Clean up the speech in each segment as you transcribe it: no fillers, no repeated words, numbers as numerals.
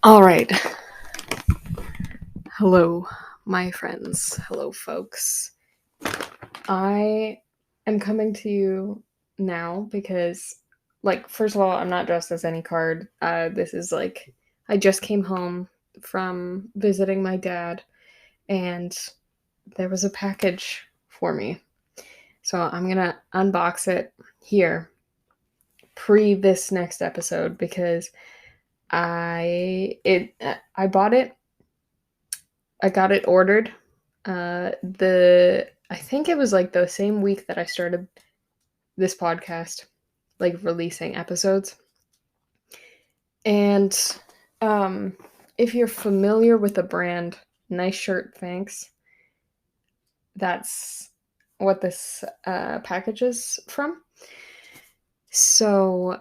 All right. Hello, my friends. Hello, folks. I am coming to you now because, first of all, I'm not dressed as any card. This is I just came home from visiting my dad, and there was a package for me. So I'm gonna unbox it here, pre this next episode, because I bought it. I got it ordered. I think it was the same week that I started this podcast, releasing episodes. And if you're familiar with the brand Nice Shirt Thanks, that's what this package is from. So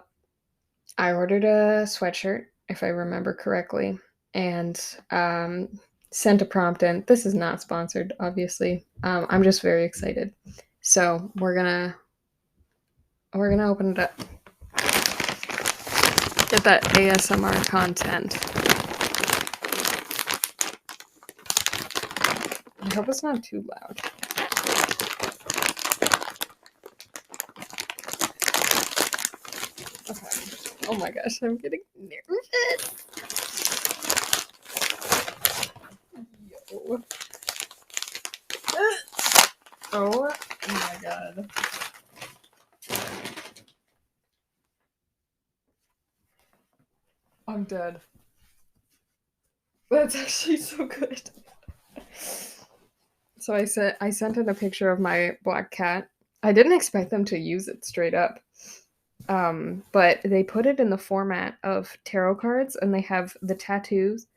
I ordered a sweatshirt, if I remember correctly, and sent a prompt in. This is not sponsored, obviously. I'm just very excited. So we're gonna open it up. Get that ASMR content. I hope it's not too loud. Okay. Oh my gosh, I'm getting nervous. Yo. Oh my god. I'm dead. That's actually so good. So I sent in a picture of my black cat. I didn't expect them to use it straight up. But they put it in the format of tarot cards, and they have the tattoos,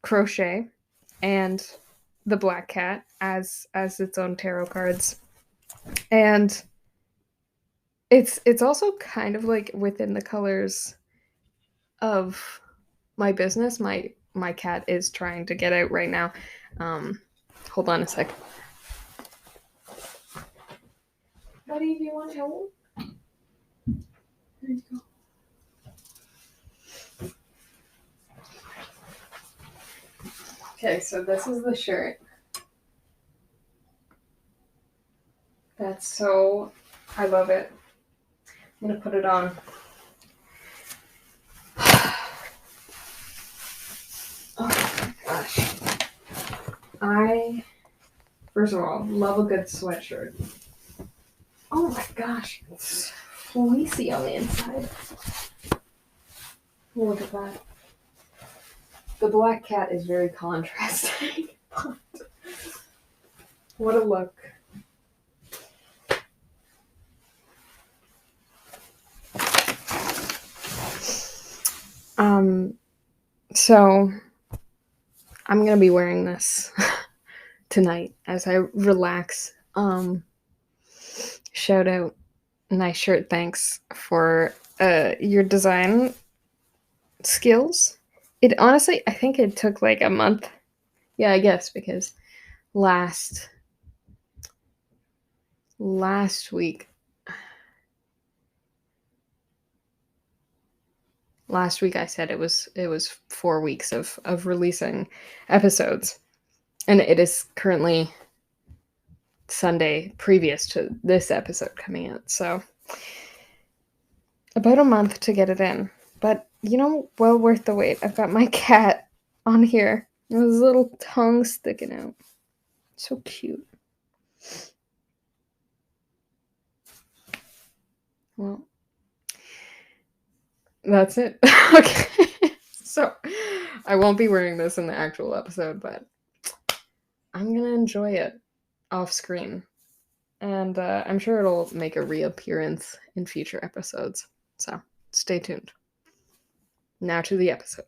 crochet, and the black cat as its own tarot cards. And it's also kind of within the colors of my business. My cat is trying to get out right now. Hold on a sec. Buddy, do you want help? There you go. Okay, so this is the shirt. I love it. I'm gonna put it on. Oh my gosh. I, first of all, love a good sweatshirt. Oh my gosh, it's fleecy on the inside. Look at that. The black cat is very contrasting. What a look. So I'm gonna be wearing this tonight as I relax. Shout out Nice Shirt Thanks for your design skills. It honestly, I think it took a month. Yeah, I guess because last week I said it was 4 weeks of releasing episodes, and it is currently Sunday previous to this episode coming out, so about a month to get it in. But well worth the wait. I've got my cat on here with his little tongue sticking out. So cute. Well, that's it. Okay. So I won't be wearing this in the actual episode, but I'm gonna enjoy it off screen. And I'm sure it'll make a reappearance in future episodes. So stay tuned. Now to the episode.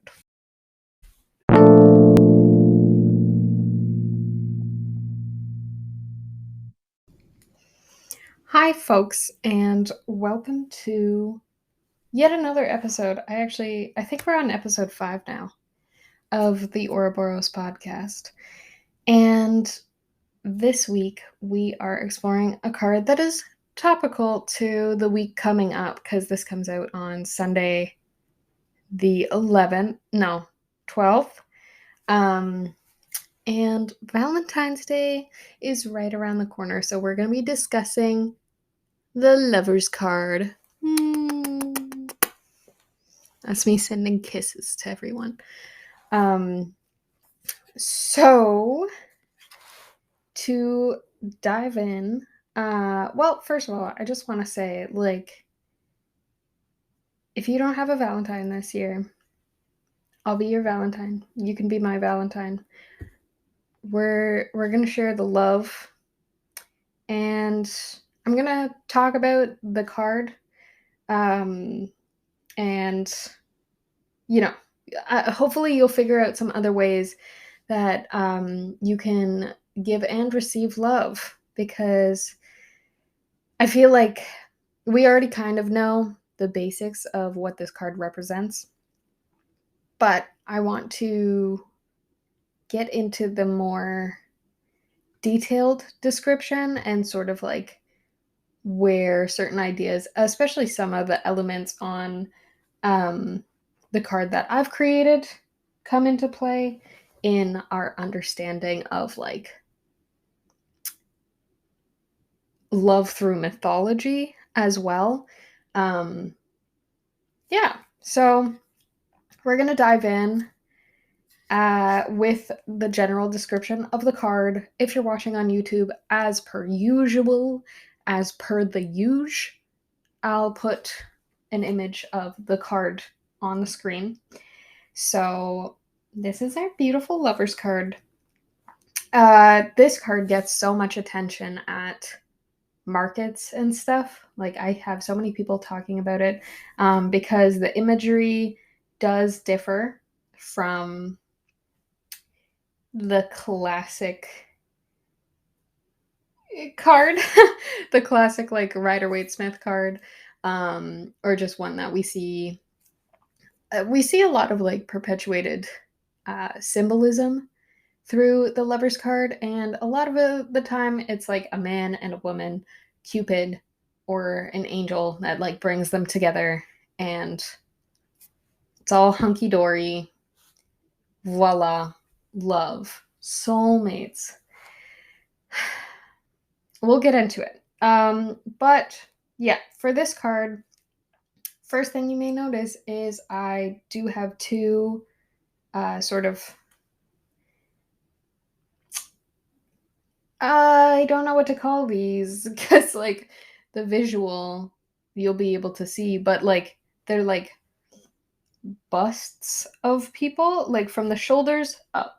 Hi, folks, and welcome to yet another episode. I think we're on episode 5 now of the Auraborrows podcast. And this week we are exploring a card that is topical to the week coming up, because this comes out on Sunday, the 11th, no, 12th. And Valentine's Day is right around the corner, so we're going to be discussing the lover's card. That's me sending kisses to everyone. So to dive in, well, first of all, I just want to say, like, if you don't have a Valentine this year, I'll be your Valentine. You can be my Valentine. We're gonna share the love, and I'm gonna talk about the card, and you know, hopefully you'll figure out some other ways that you can give and receive love, because I feel like we already kind of know the basics of what this card represents, but I want to get into the more detailed description and sort of like where certain ideas, especially some of the elements on the card that I've created, come into play in our understanding of like love through mythology as well. Yeah, so we're going to dive in with the general description of the card. If you're watching on YouTube, as per usual, as per the usual, I'll put an image of the card on the screen. So this is our beautiful lover's card. This card gets so much attention at markets and stuff. Like, I have so many people talking about it because the imagery does differ from the classic card, the classic like Rider-Waite-Smith card, or just one that we see. We see a lot of like perpetuated symbolism through the lover's card, and a lot of the time it's like a man and a woman, Cupid or an angel that like brings them together, and it's all hunky-dory, voila, love, soulmates. We'll get into it. But yeah, for this card, first thing you may notice is I do have two sort of, I don't know what to call these, because like the visual you'll be able to see, but like they're like busts of people, like from the shoulders up.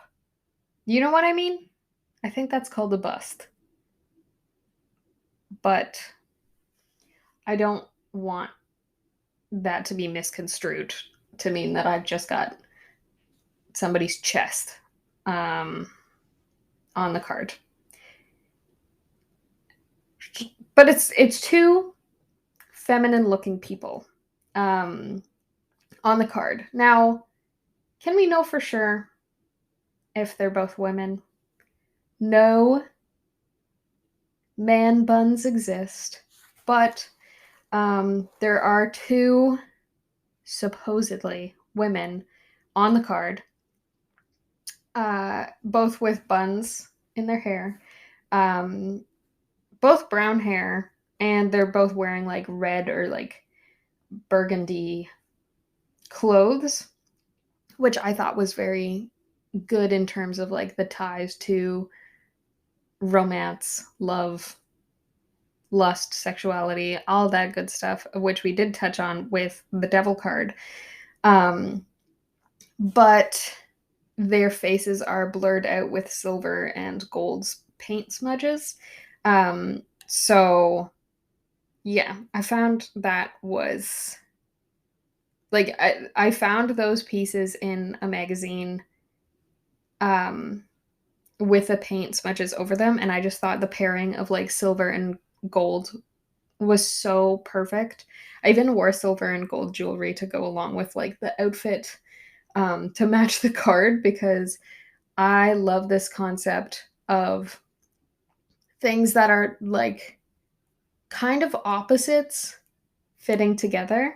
You know what I mean? I think that's called a bust. But I don't want that to be misconstrued to mean that I've just got somebody's chest on the card. But it's two feminine looking people on the card. Now, can we know for sure if they're both women? No man buns exist, but there are two supposedly women on the card, both with buns in their hair, both brown hair, and they're both wearing like red or like burgundy clothes, which I thought was very good in terms of like the ties to romance, love, lust, sexuality, all that good stuff, which we did touch on with the devil card. But their faces are blurred out with silver and gold paint smudges. So yeah, I found that was like I found those pieces in a magazine with the paint smudges over them, and I just thought the pairing of like silver and gold was so perfect. I even wore silver and gold jewelry to go along with like the outfit to match the card, because I love this concept of things that are like kind of opposites fitting together.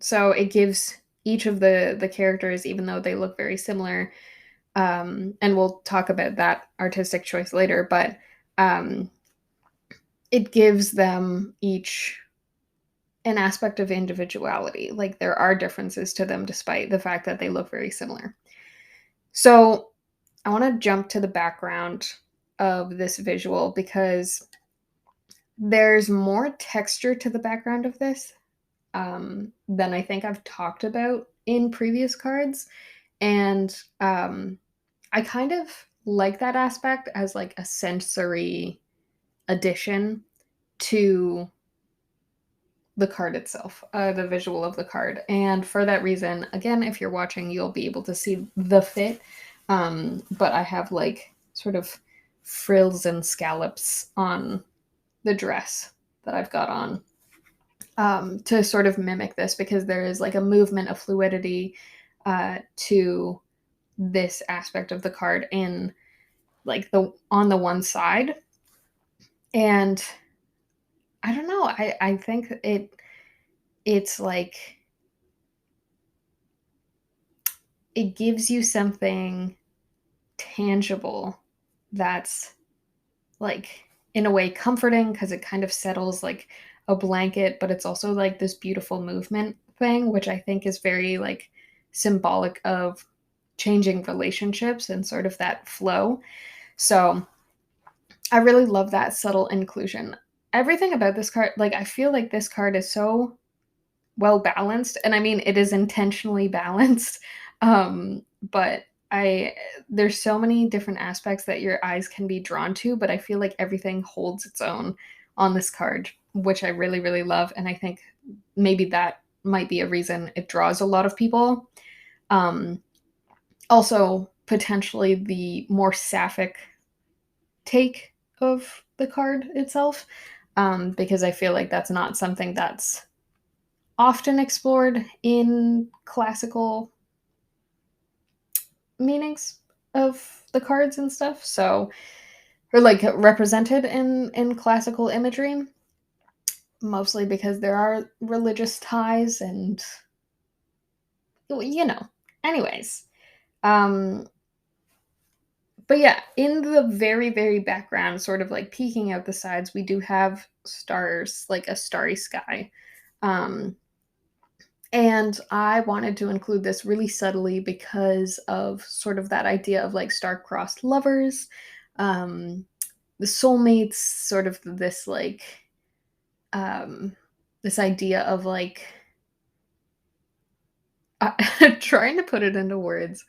So it gives each of the characters, even though they look very similar, and we'll talk about that artistic choice later, but um, it gives them each an aspect of individuality. Like there are differences to them despite the fact that they look very similar. So I want to jump to the background of this visual because there's more texture to the background of this than I think I've talked about in previous cards. And I kind of like that aspect as like a sensory addition to the card itself, the visual of the card. And for that reason, again, if you're watching, you'll be able to see the fit. But I have like sort of frills and scallops on the dress that I've got on to sort of mimic this because there is like a movement of fluidity to this aspect of the card in like the on the one side. And I don't know, I think it's like it gives you something tangible that's like in a way comforting because it kind of settles like a blanket, but it's also like this beautiful movement thing, which I think is very like symbolic of changing relationships and sort of that flow. So I really love that subtle inclusion. Everything about this card, like I feel like this card is so well balanced, and I mean it is intentionally balanced. But I there's so many different aspects that your eyes can be drawn to, but I feel like everything holds its own on this card, which I really really love, and I think maybe that might be a reason it draws a lot of people. Um Also potentially the more sapphic take of the card itself, because I feel like that's not something that's often explored in classical meanings of the cards and stuff. So, or like represented in classical imagery, mostly because there are religious ties and you know. Anyways, um but yeah, in the very very background, sort of like peeking out the sides, we do have stars, like a starry sky. Um And I wanted to include this really subtly because of sort of that idea of like star-crossed lovers, um, the soulmates, sort of um, this idea of like trying to put it into words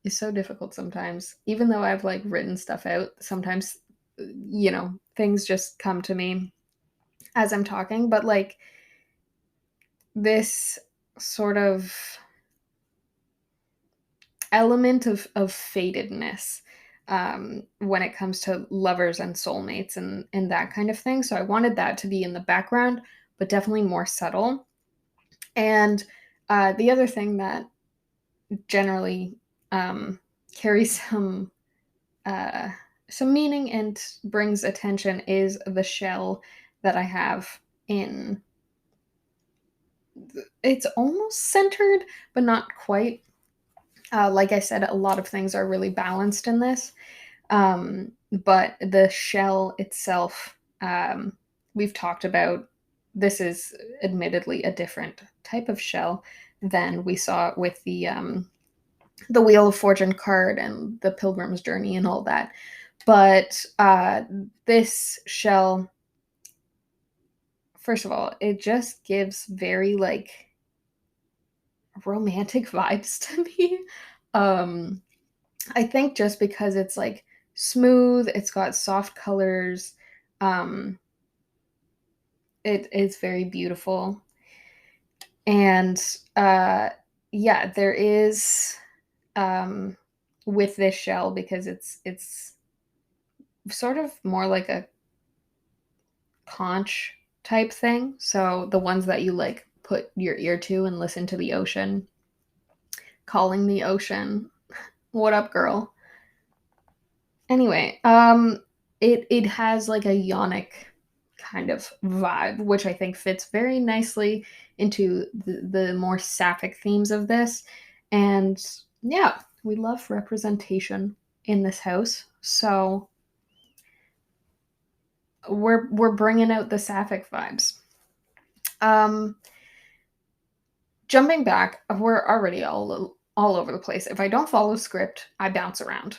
is so difficult sometimes. Even though I've like written stuff out, sometimes things just come to me as I'm talking. But like this sort of element of fatedness when it comes to lovers and soulmates and that kind of thing. So I wanted that to be in the background, but definitely more subtle. And the other thing that generally um, carries uh, some meaning and brings attention is the shell that I have in. It's almost centered, but not quite. Like I said, a lot of things are really balanced in this. But the shell itself, we've talked about. This is admittedly a different type of shell than we saw with the Wheel of Fortune card and the Pilgrim's Journey and all that. But this shell, first of all, it just gives very like romantic vibes to me. Um, I think just because it's like smooth, it's got soft colors, um, it is very beautiful. And yeah, there is um with this shell because it's sort of more like a conch type thing. So the ones that you like put your ear to and listen to the ocean, calling the ocean. What up, girl? Anyway, it has like a yonic kind of vibe, which I think fits very nicely into the more sapphic themes of this. And yeah, we love representation in this house. So we're bringing out the sapphic vibes. Um Jumping back, we're already all over the place. If I don't follow script, I bounce around.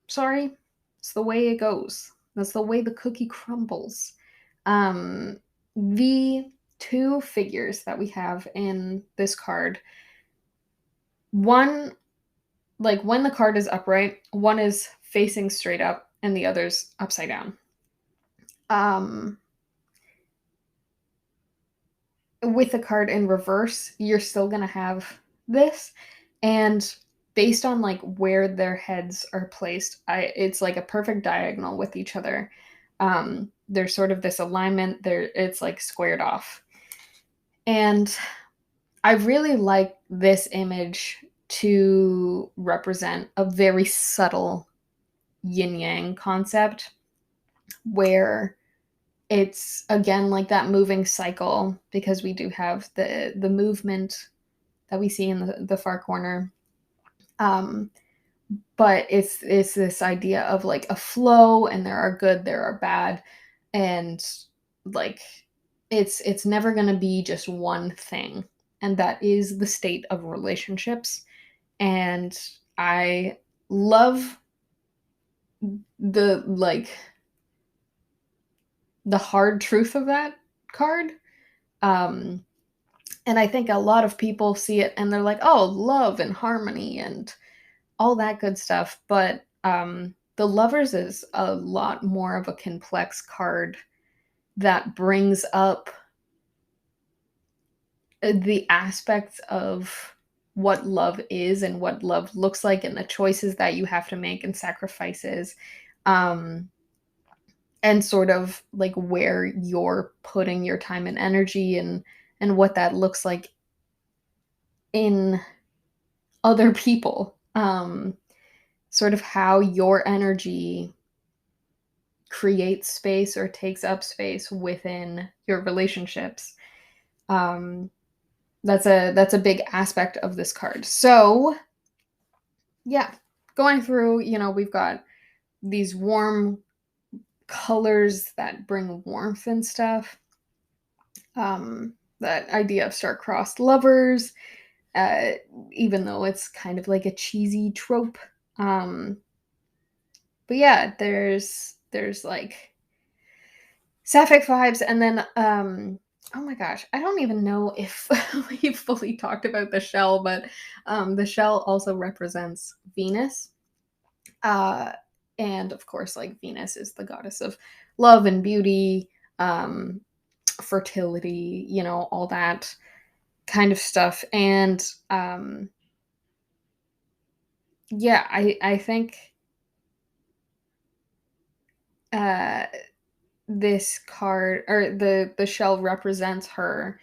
Sorry, it's the way it goes. That's the way the cookie crumbles. Um, the two figures that we have in this card, one, like when the card is upright, one is facing straight up and the other's upside down. Um, with the card in reverse, you're still gonna have this, and based on like where their heads are placed, it's like a perfect diagonal with each other. There's sort of this alignment there, it's like squared off. And I really like this image to represent a very subtle yin yang concept where it's again like that moving cycle, because we do have the movement that we see in the far corner. Um, but it's this idea of like a flow, and there are good, there are bad, and like it's never going to be just one thing, and that is the state of relationships. And I love the like the hard truth of that card. um and I think a lot of people see it and they're like, oh, love and harmony and all that good stuff. But the Lovers is a lot more of a complex card that brings up the aspects of what love is and what love looks like, and the choices that you have to make and sacrifices, um, and sort of like where you're putting your time and energy, and what that looks like in other people. Sort of how your energy creates space or takes up space within your relationships. Um, that's a big aspect of this card. So yeah, going through, we've got these warm colors that bring warmth and stuff. That idea of star-crossed lovers, uh, even though it's kind of like a cheesy trope. Um, but yeah, there's like sapphic vibes, and then oh my gosh, I don't even know if we fully talked about the shell, but the shell also represents Venus. Uh, and of course, like Venus is the goddess of love and beauty, um, fertility, all that kind of stuff. And yeah, I think uh, this card, or the shell, represents her,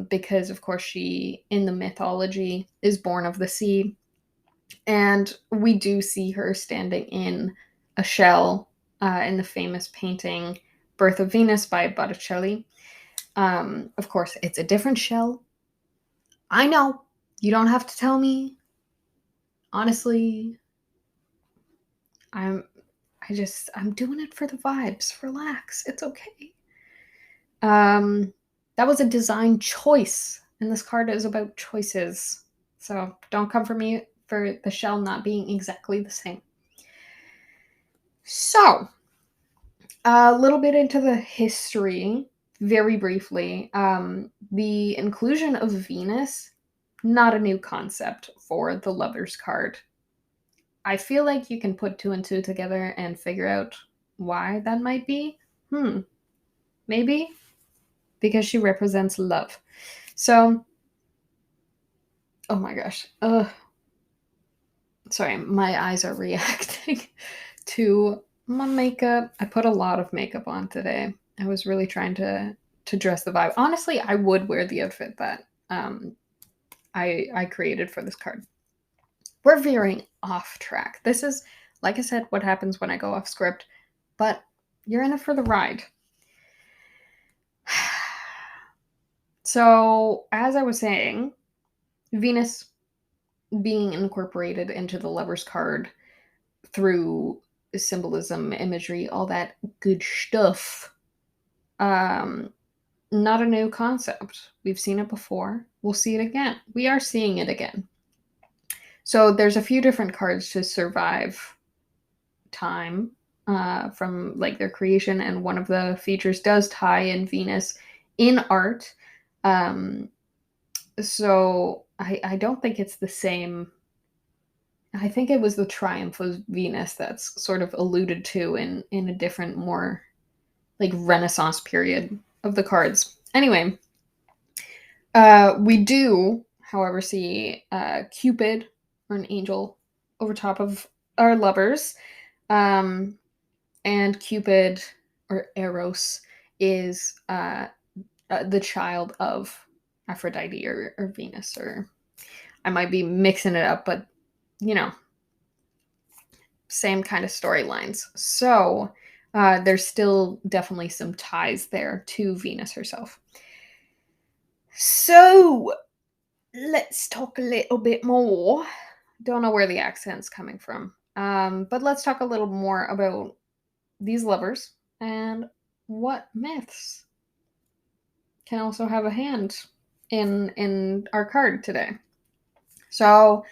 because of course she, in the mythology, is born of the sea. And we do see her standing in a shell, in the famous painting Birth of Venus by Botticelli. Of course, it's a different shell. I know. You don't have to tell me. Honestly, I'm I'm doing it for the vibes. Relax. It's okay. Um that was a design choice, and this card is about choices. So don't come for me for the shell not being exactly the same. So, a little bit into the history, very briefly. The inclusion of Venus, not a new concept for the Lovers card. I feel like you can put two and two together and figure out why that might be. Maybe because she represents love. So, oh my gosh. Sorry, my eyes are reacting to my makeup. I put a lot of makeup on today. I was really trying to dress the vibe. Honestly, I would wear the outfit that I created for this card. We're veering off track. This is, like I said, what happens when I go off script, but you're in it for the ride. So, as I was saying, Venus being incorporated into the Lover's card through symbolism, imagery, all that good stuff. Um, Not a new concept. We've seen it before. We'll see it again. We are seeing it again. So there's a few different cards to survive time from like their creation, and one of the features does tie in Venus in art. Um, so I don't think it's the same. I think it was the triumph of Venus that's sort of alluded to in a different, more like Renaissance period of the cards. Anyway, we do, however, see Cupid or an angel over top of our lovers. Um, and Cupid or Eros is the child of Aphrodite or Venus, or I might be mixing it up, but you know, same kind of storylines. So there's still definitely some ties there to Venus herself. So let's talk a little bit more. Don't know where the accent's coming from. But let's talk a little more about these lovers and what myths can also have a hand in our card today. So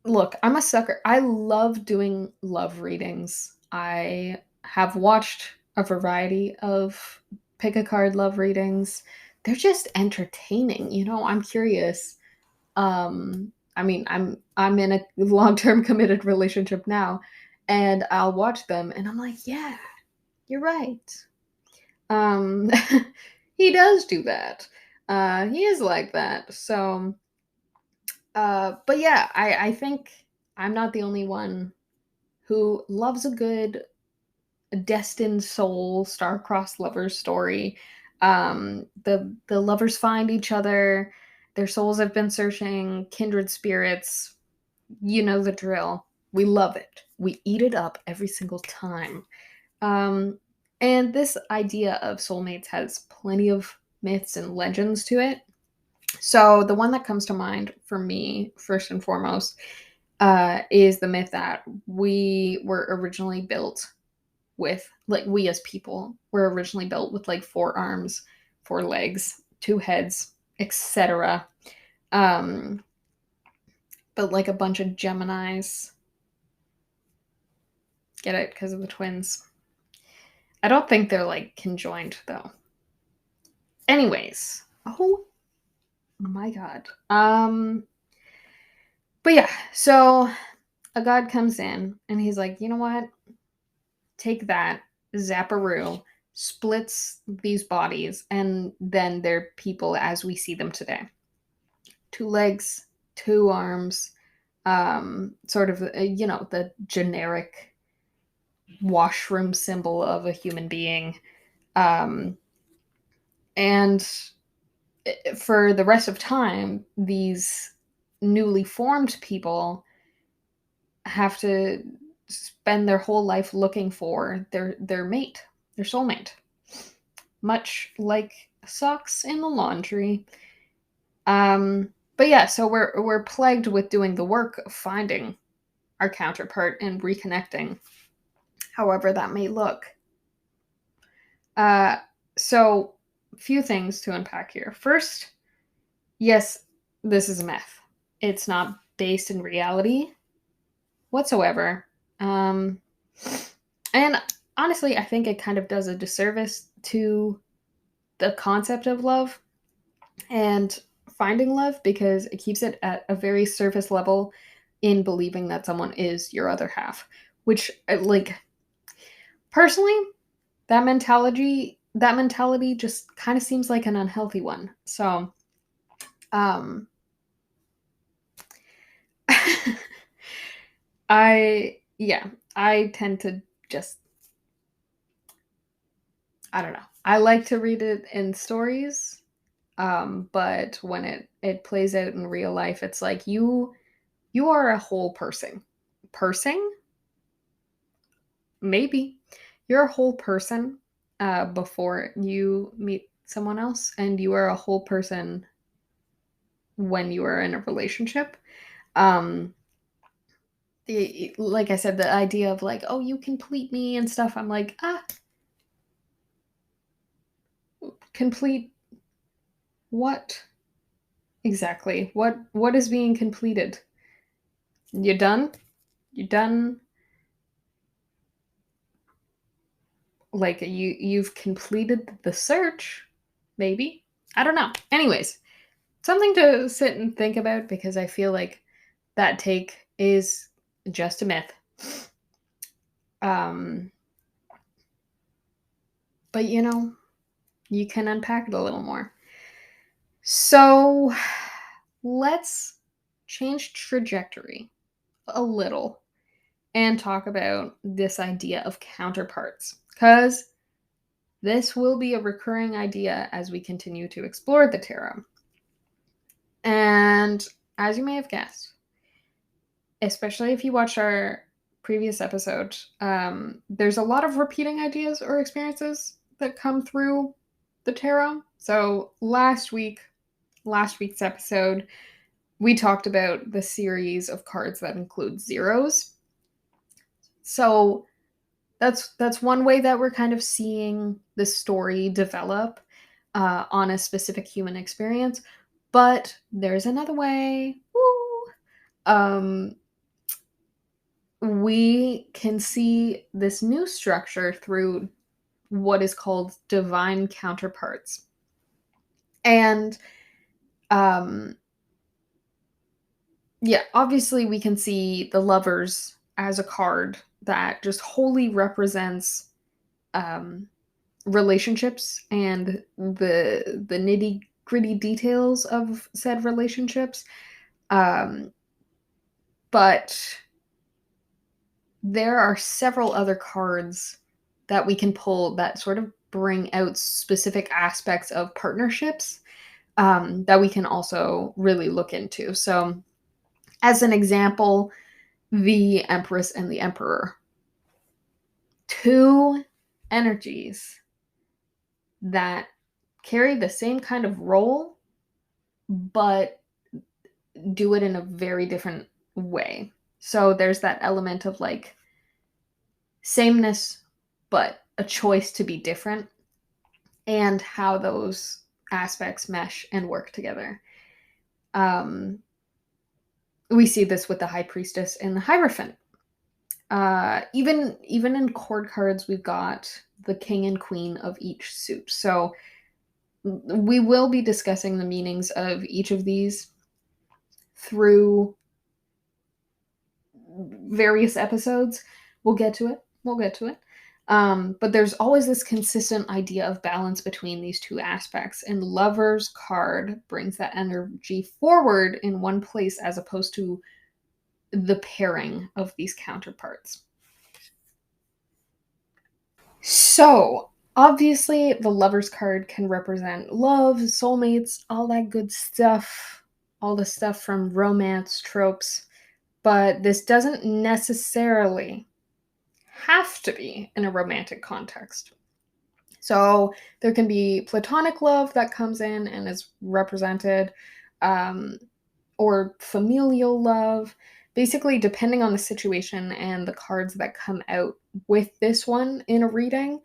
look, I'm a sucker. I love doing love readings. I have watched a variety of pick a card love readings. They're just entertaining, you know. I'm curious. I mean, I'm in a long-term committed relationship now, and I'll watch them and I'm like, yeah, you're right. Um he does do that. He is like that. So but yeah, I think I'm not the only one who loves a good destined soul star-crossed lovers story. The lovers find each other, their souls have been searching, kindred spirits, you know the drill. We love it. We eat it up every single time. Um, and this idea of soulmates has plenty of myths and legends to it. So the one that comes to mind for me, first and foremost, is the myth that we were originally built with, like, we as people were originally built with like four arms, four legs, two heads, etc. Um, but like a bunch of Geminis. Get it? Because of the twins. I don't think they're like conjoined though. Anyways, oh my god. But yeah, so a god comes in and he's like, you know what? Take that, Zapparoo, splits these bodies, and then they're people as we see them today. Two legs, two arms, sort of, you know, the generic washroom symbol of a human being. Um, and for the rest of time, these newly formed people have to spend their whole life looking for their mate, their soulmate, much like socks in the laundry. But yeah, so we're plagued with doing the work of finding our counterpart and reconnecting, however that may look. Uh, so few things to unpack here. First, yes, this is a myth. It's not based in reality whatsoever. Um, and honestly, I think it kind of does a disservice to the concept of love and finding love, because it keeps it at a very surface level in believing that someone is your other half, which like personally, that mentality just kind of seems like an unhealthy one. So um I tend to just, I don't know. I like to read it in stories, but when it plays out in real life, it's like you are a whole person. Maybe you're a whole person before you meet someone else and you are a whole person when you are in a relationship. Um, like I said, the idea of like, oh, you complete me and stuff. I'm like, complete what exactly? What is being completed? You done? You done? Like you've completed the search, maybe. I don't know. Anyways, something to sit and think about because I feel like that take is just a myth. Um, but you can unpack it a little more. So let's change trajectory a little and talk about this idea of counterparts because this will be a recurring idea as we continue to explore the tarot. And as you may have guessed, especially if you watched our previous episode, there's a lot of repeating ideas or experiences that come through the tarot. So last week's episode, we talked about the series of cards that include zeros. So that's one way that we're kind of seeing the story develop on a specific human experience. But there's another way. Woo! Um, we can see this new structure through what is called divine counterparts. And um, yeah, obviously we can see the lovers as a card that just wholly represents um, relationships and the nitty gritty details of said relationships. Um, but there are several other cards that we can pull that sort of bring out specific aspects of partnerships that we can also really look into. So, as an example, the Empress and the Emperor. Two energies that carry the same kind of role, but do it in a very different way. So there's that element of like sameness, but a choice to be different, and how those aspects mesh and work together. Um, we see this with the High Priestess and the Hierophant. Even in chord cards, we've got the King and Queen of each suit. So we will be discussing the meanings of each of these through various episodes. We'll get to it. We'll get to it. But there's always this consistent idea of balance between these two aspects, and Lover's card brings that energy forward in one place as opposed to the pairing of these counterparts. So, obviously, the Lover's card can represent love, soulmates, all that good stuff, all the stuff from romance tropes, but this doesn't necessarily have to be in a romantic context. So there can be platonic love that comes in and is represented, um, or familial love. Basically, depending on the situation and the cards that come out with this one in a reading,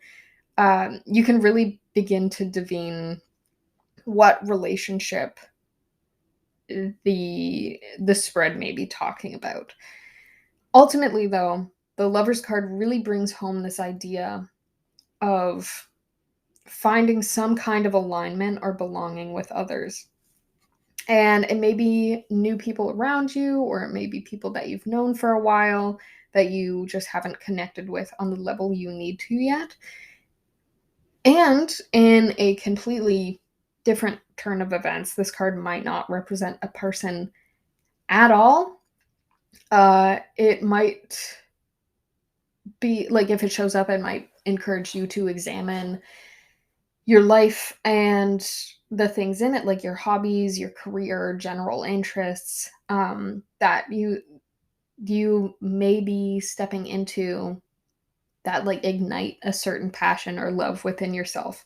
you can really begin to divine what relationship the spread may be talking about. Ultimately, though, the Lover's card really brings home this idea of finding some kind of alignment or belonging with others. And it may be new people around you, or it may be people that you've known for a while that you just haven't connected with on the level you need to yet. And in a completely different turn of events, this card might not represent a person at all. It might be like, if it shows up, it might encourage you to examine your life and the things in it, like your hobbies, your career, general interests, that you may be stepping into that like ignite a certain passion or love within yourself.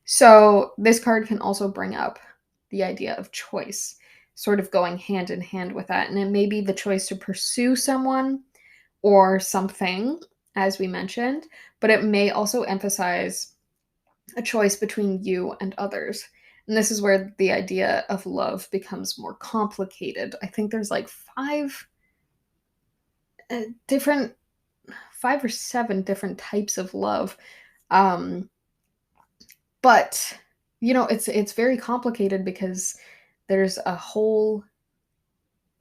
So this card can also bring up the idea of choice, sort of going hand in hand with that. And it may be the choice to pursue someone or something, as we mentioned, but it may also emphasize a choice between you and others. And this is where the idea of love becomes more complicated. I think there's like different 5 or 7 different types of love. Um, but it's very complicated because there's a whole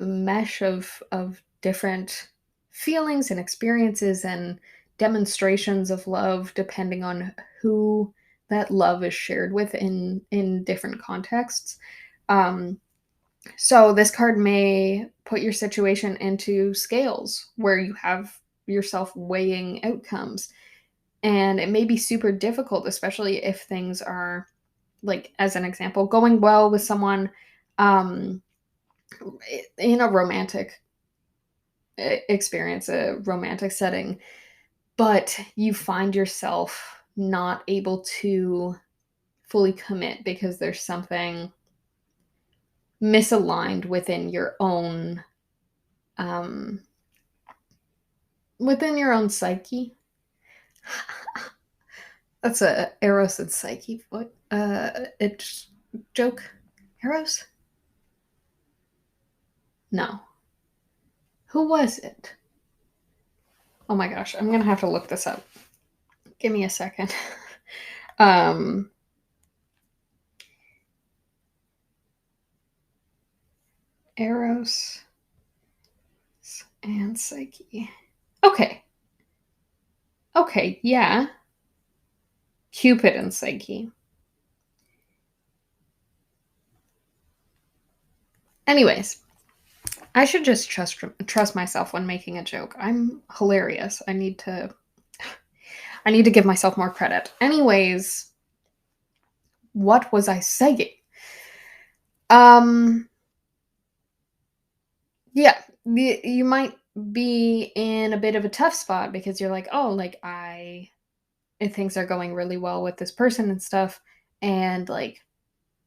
mesh of different feelings and experiences and demonstrations of love depending on who that love is shared with in different contexts. um so this card may put your situation into scales where you have yourself weighing outcomes, and it may be super difficult, especially if things are, like, as an example, going well with someone, um in a romantic experience, a romantic setting, but you find yourself not able to fully commit because there's something misaligned um within your own psyche. That's a Eros and Psyche. What? It's joke. Eros? No. Who was it? Oh my gosh, I'm gonna have to look this up. Give me a second. um, Eros and Psyche. Okay. Okay, yeah. Cupid and Psyche. Anyways, I should just trust myself when making a joke. I'm hilarious. I need to give myself more credit. Anyways, what was I saying? Um yeah, you might be in a bit of a tough spot because you're like, "Oh, like if things are going really well with this person and stuff, and like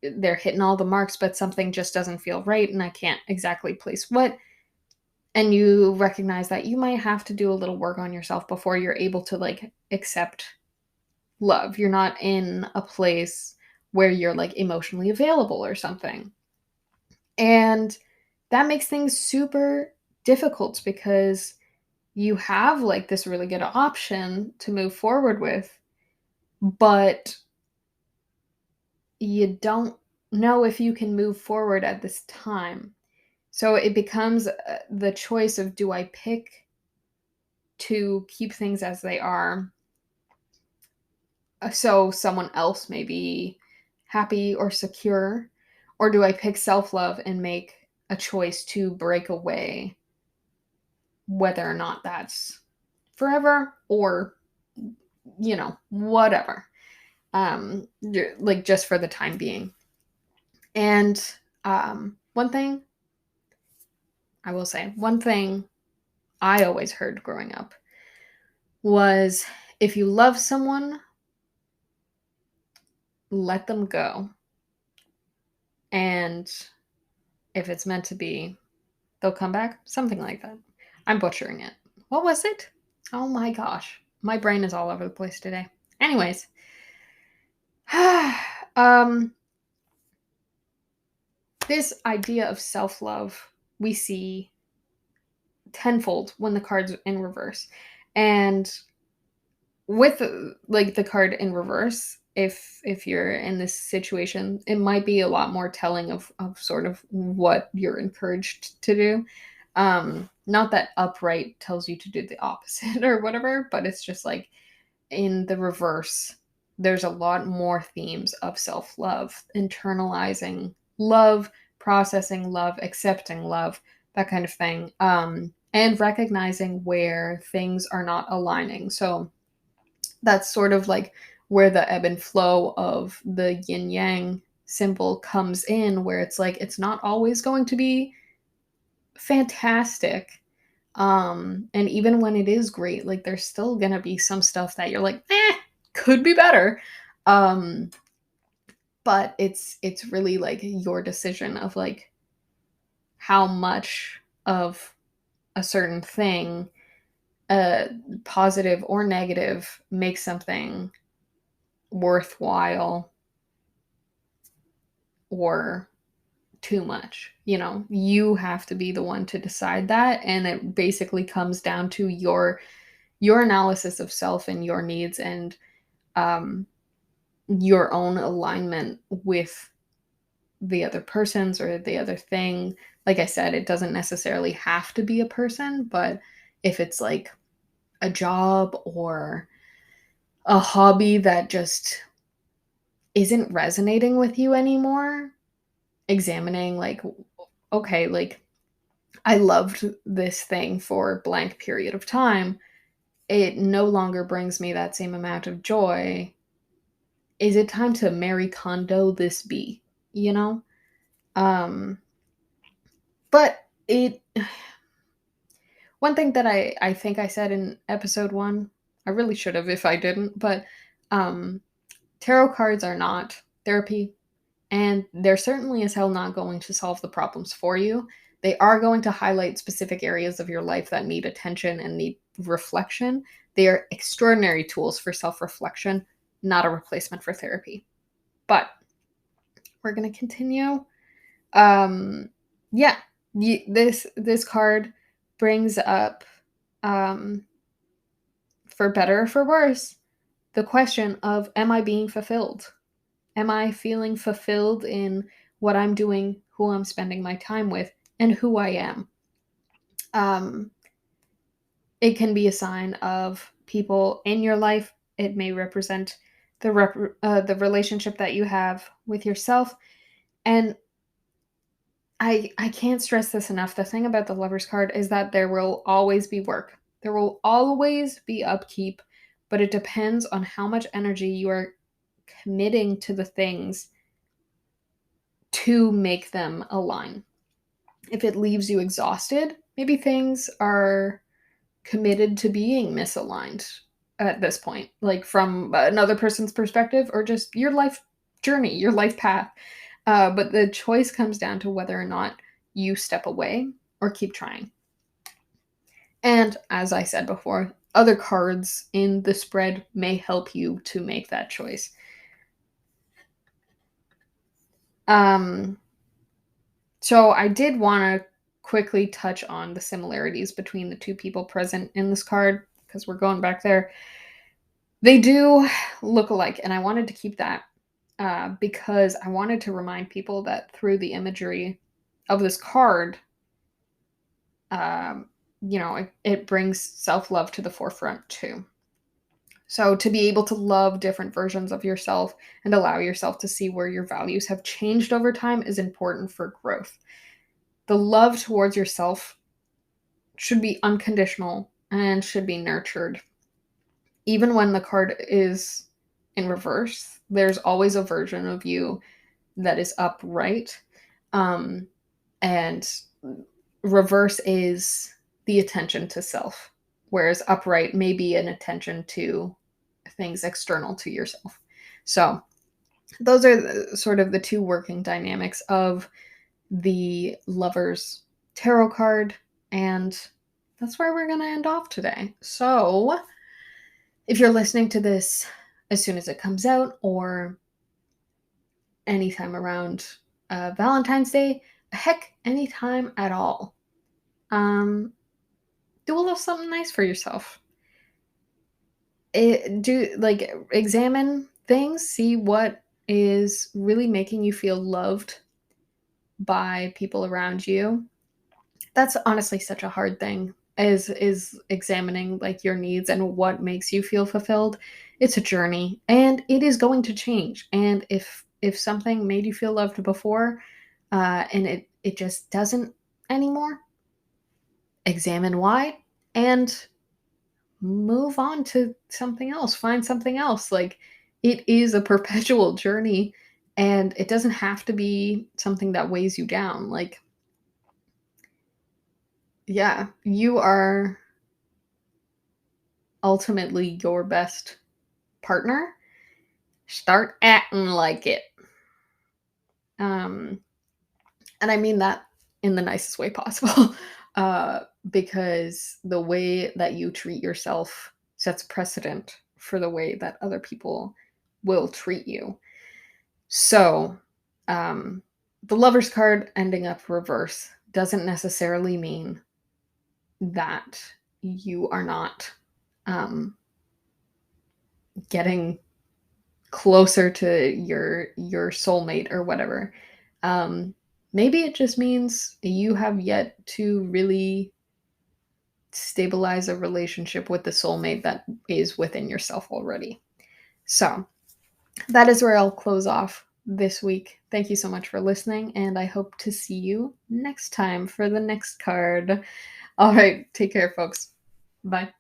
they're hitting all the marks, but something just doesn't feel right and I can't exactly place what." And you recognize that you might have to do a little work on yourself before you're able to like accept love. You're not in a place where you're like emotionally available or something. And that makes things super difficult because you have like this really good option to move forward with, but you don't know if you can move forward at this time. So it becomes the choice of, do I pick to keep things as they are so someone else may be happy or secure, or do I pick self-love and make a choice to break away, whether or not that's forever or whatever, like just for the time being. And one thing I will say, one thing I always heard growing up was, if you love someone, let them go, and if it's meant to be, they'll come back, something like that. I'm butchering it. What was it? Oh my gosh. My brain is all over the place today. Anyways, um, this idea of self-love we see tenfold when the card's in reverse. And with like the card in reverse, if you're in this situation, it might be a lot more telling of sort of what you're encouraged to do. Not that upright tells you to do the opposite or whatever, but it's just like, in the reverse, there's a lot more themes of self-love, internalizing love, processing love, accepting love, that kind of thing. And recognizing where things are not aligning. So that's sort of like where the ebb and flow of the yin yang symbol comes in, where it's like it's not always going to be fantastic. And even when it is great, like there's still gonna be some stuff that you're like, could be better. um but it's really like your decision of like how much of a certain thing, uh positive or negative, makes something worthwhile or too much. You have to be the one to decide that, and it basically comes down to your analysis of self and your needs, and um your own alignment with the other person's or the other thing. Like I said, it doesn't necessarily have to be a person, but if it's like a job or a hobby that just isn't resonating with you anymore, examining like, okay, like I loved this thing for blank period of time. It no longer brings me that same amount of joy. Is it time to Mary Kondo this bee? You know? Um, but it one thing that I think I said in episode 1, I really should have if I didn't, but um tarot cards are not therapy, and they're certainly as hell not going to solve the problems for you. They are going to highlight specific areas of your life that need attention and need reflection. They are extraordinary tools for self-reflection, not a replacement for therapy. But we're going to continue. Um yeah, this card brings up, um for better or for worse, the question of, am I being fulfilled? Am I feeling fulfilled in what I'm doing, who I'm spending my time with, and who I am? Um, it can be a sign of people in your life. It may represent the relationship that you have with yourself. And I can't stress this enough. The thing about the Lover's card is that there will always be work. There will always be upkeep, but it depends on how much energy you are committing to the things to make them align. If it leaves you exhausted, maybe things are committed to being misaligned at this point, like from another person's perspective or just your life journey, your life path. But the choice comes down to whether or not you step away or keep trying. And as I said before, other cards in the spread may help you to make that choice. Um, So I did want to quickly touch on the similarities between the two people present in this card because we're going back there. They do look alike, and I wanted to keep that because I wanted to remind people that through the imagery of this card, um, it brings self love to the forefront too. So to be able to love different versions of yourself and allow yourself to see where your values have changed over time is important for growth. The love towards yourself should be unconditional and should be nurtured. Even when the card is in reverse, there's always a version of you that is upright. Um, and reverse is the attention to self, whereas upright may be an attention to things external to yourself. So, those are sort of the two working dynamics of the Lover's tarot card, and that's where we're going to end off today. So, if you're listening to this as soon as it comes out or anytime around Valentine's Day, heck, anytime at all, um, do a little something nice for yourself. Examine things, see what is really making you feel loved by people around you. That's honestly such a hard thing, is examining like your needs and what makes you feel fulfilled. It's a journey and it is going to change. And if something made you feel loved before, and it just doesn't anymore, examine why and move on to something else. Find something else. Like, it is a perpetual journey, and it doesn't have to be something that weighs you down. Like, yeah, you are ultimately your best partner. Start acting like it. And I mean that in the nicest way possible, because the way that you treat yourself sets precedent for the way that other people will treat you. So, um, the Lover's card ending up reverse doesn't necessarily mean that you are not um, getting closer to your soulmate or whatever. Um, Maybe it just means you have yet to really stabilize a relationship with the soulmate that is within yourself already. So, that is where I'll close off this week. Thank you so much for listening, and I hope to see you next time for the next card. All right, take care, folks. Bye.